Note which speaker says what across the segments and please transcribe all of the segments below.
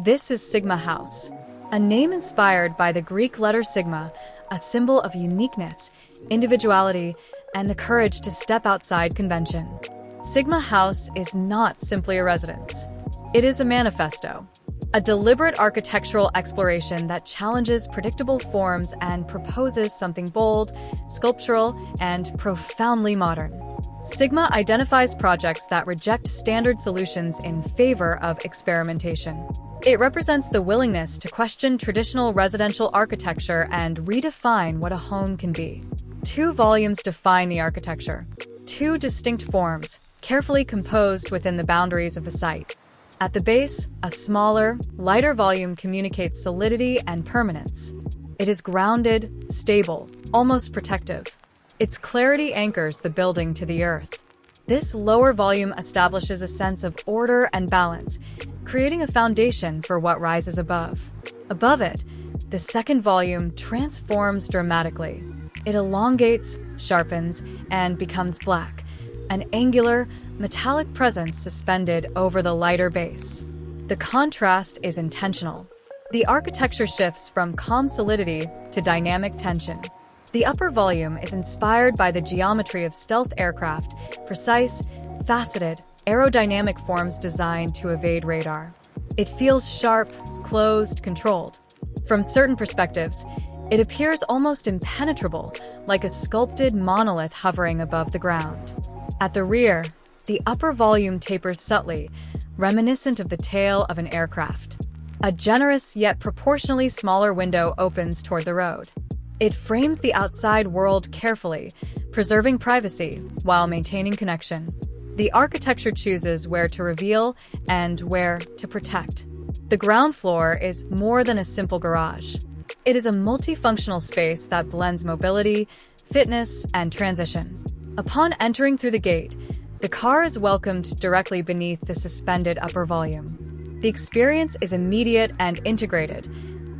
Speaker 1: This is Sigma House, a name inspired by the Greek letter sigma, a symbol of uniqueness, individuality, and the courage to step outside convention. Sigma House is not simply a residence. It is a manifesto, a deliberate architectural exploration that challenges predictable forms and proposes something bold, sculptural, and profoundly modern. Sigma identifies projects that reject standard solutions in favor of experimentation. It represents the willingness to question traditional residential architecture and redefine what a home can be. Two volumes define the architecture, two distinct forms, carefully composed within the boundaries of the site. At the base, a smaller, lighter volume communicates solidity and permanence. It is grounded, stable, almost protective. Its clarity anchors the building to the earth. This lower volume establishes a sense of order and balance, creating a foundation for what rises above. Above it, the second volume transforms dramatically. It elongates, sharpens, and becomes black, an angular, metallic presence suspended over the lighter base. The contrast is intentional. The architecture shifts from calm solidity to dynamic tension. The upper volume is inspired by the geometry of stealth aircraft, precise, faceted, aerodynamic forms designed to evade radar. It feels sharp, closed, controlled. From certain perspectives, it appears almost impenetrable, like a sculpted monolith hovering above the ground. At the rear, the upper volume tapers subtly, reminiscent of the tail of an aircraft. A generous yet proportionally smaller window opens toward the road. It frames the outside world carefully, preserving privacy while maintaining connection. The architecture chooses where to reveal and where to protect. The ground floor is more than a simple garage. It is a multifunctional space that blends mobility, fitness, and transition. Upon entering through the gate, the car is welcomed directly beneath the suspended upper volume. The experience is immediate and integrated.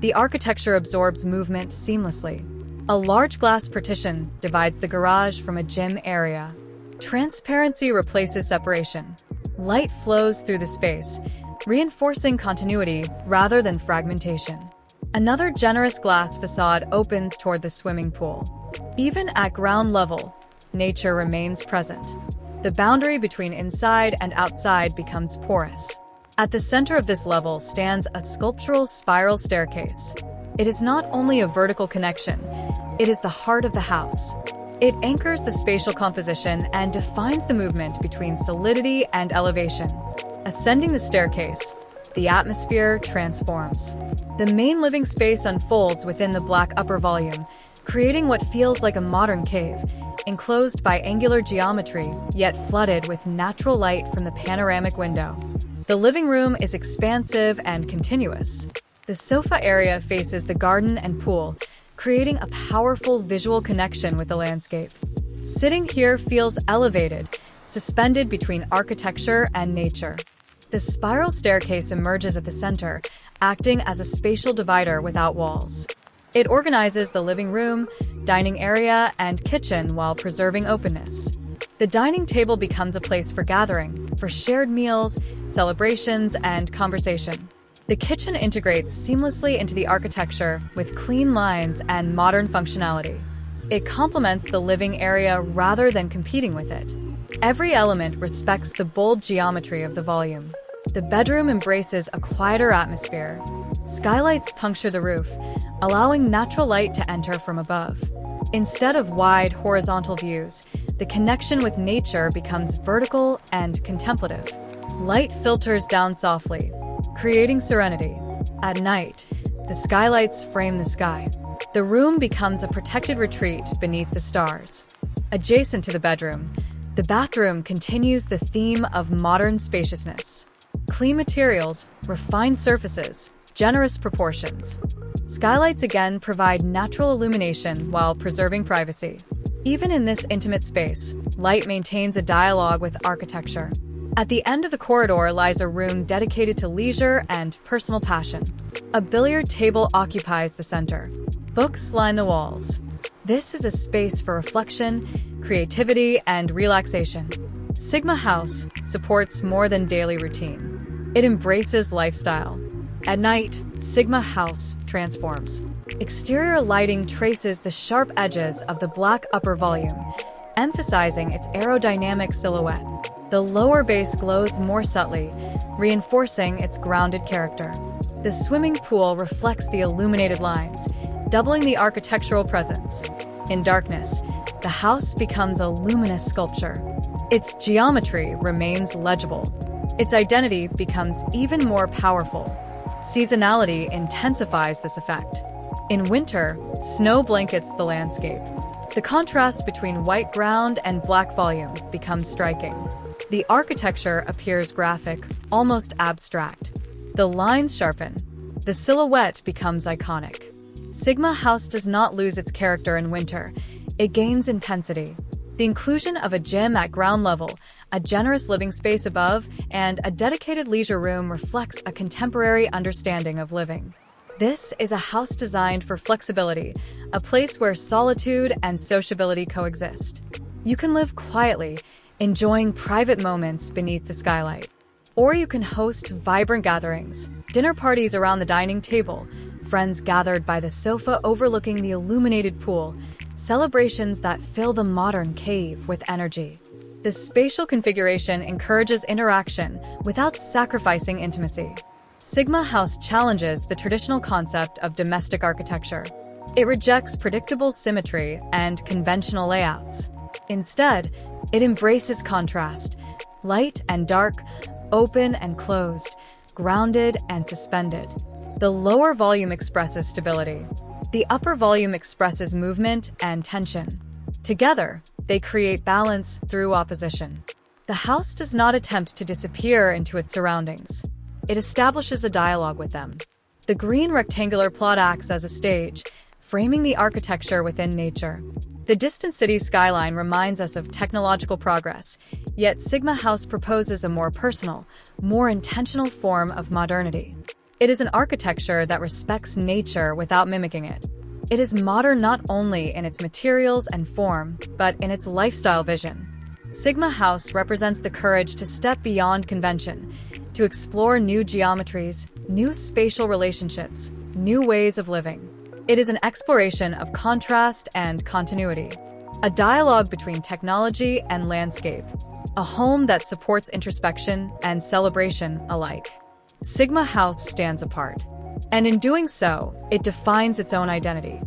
Speaker 1: The architecture absorbs movement seamlessly. A large glass partition divides the garage from a gym area. Transparency replaces separation. Light flows through the space, reinforcing continuity rather than fragmentation. Another generous glass facade opens toward the swimming pool. Even at ground level, nature remains present. The boundary between inside and outside becomes porous. At the center of this level stands a sculptural spiral staircase. It is not only a vertical connection, it is the heart of the house. It anchors the spatial composition and defines the movement between solidity and elevation. Ascending the staircase, the atmosphere transforms. The main living space unfolds within the black upper volume, creating what feels like a modern cave, enclosed by angular geometry, yet flooded with natural light from the panoramic window. The living room is expansive and continuous. The sofa area faces the garden and pool, creating a powerful visual connection with the landscape. Sitting here feels elevated, suspended between architecture and nature. The spiral staircase emerges at the center, acting as a spatial divider without walls. It organizes the living room, dining area, and kitchen while preserving openness. The dining table becomes a place for gathering, for shared meals, celebrations, and conversation. The kitchen integrates seamlessly into the architecture with clean lines and modern functionality. It complements the living area rather than competing with it. Every element respects the bold geometry of the volume. The bedroom embraces a quieter atmosphere. Skylights puncture the roof, allowing natural light to enter from above. Instead of wide, horizontal views, the connection with nature becomes vertical and contemplative. Light filters down softly, creating serenity. At night, the skylights frame the sky. The room becomes a protected retreat beneath the stars. Adjacent to the bedroom, the bathroom continues the theme of modern spaciousness. Clean materials, refined surfaces, generous proportions. Skylights again provide natural illumination while preserving privacy. Even in this intimate space, light maintains a dialogue with architecture. At the end of the corridor lies a room dedicated to leisure and personal passion. A billiard table occupies the center. Books line the walls. This is a space for reflection, creativity, and relaxation. Sigma House supports more than daily routine. It embraces lifestyle. At night, Sigma House transforms. Exterior lighting traces the sharp edges of the black upper volume, emphasizing its aerodynamic silhouette. The lower base glows more subtly, reinforcing its grounded character. The swimming pool reflects the illuminated lines, doubling the architectural presence. In darkness, the house becomes a luminous sculpture. Its geometry remains legible. Its identity becomes even more powerful. Seasonality intensifies this effect. In winter, snow blankets the landscape. The contrast between white ground and black volume becomes striking. The architecture appears graphic, almost abstract. The lines sharpen. The silhouette becomes iconic. Sigma House does not lose its character in winter. It gains intensity. The inclusion of a gym at ground level, a generous living space above, and a dedicated leisure room reflects a contemporary understanding of living. This is a house designed for flexibility, a place where solitude and sociability coexist. You can live quietly, enjoying private moments beneath the skylight. Or you can host vibrant gatherings, dinner parties around the dining table, friends gathered by the sofa overlooking the illuminated pool, celebrations that fill the modern cave with energy. The spatial configuration encourages interaction without sacrificing intimacy. Sigma House challenges the traditional concept of domestic architecture. It rejects predictable symmetry and conventional layouts. Instead, it embraces contrast, light and dark, open and closed, grounded and suspended. The lower volume expresses stability. The upper volume expresses movement and tension. Together, they create balance through opposition. The house does not attempt to disappear into its surroundings. It establishes a dialogue with them. The green rectangular plot acts as a stage, framing the architecture within nature. The distant city skyline reminds us of technological progress, yet Sigma House proposes a more personal, more intentional form of modernity. It is an architecture that respects nature without mimicking it. It is modern not only in its materials and form, but in its lifestyle vision. Sigma House represents the courage to step beyond convention, to explore new geometries, new spatial relationships, new ways of living. It is an exploration of contrast and continuity, a dialogue between technology and landscape, a home that supports introspection and celebration alike. Sigma House stands apart, and in doing so, it defines its own identity.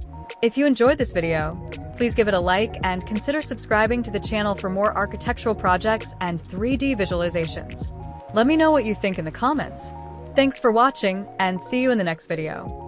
Speaker 1: If you enjoyed this video, please give it a like and consider subscribing to the channel for more architectural projects and 3D visualizations. Let me know what you think in the comments. Thanks for watching, and see you in the next video.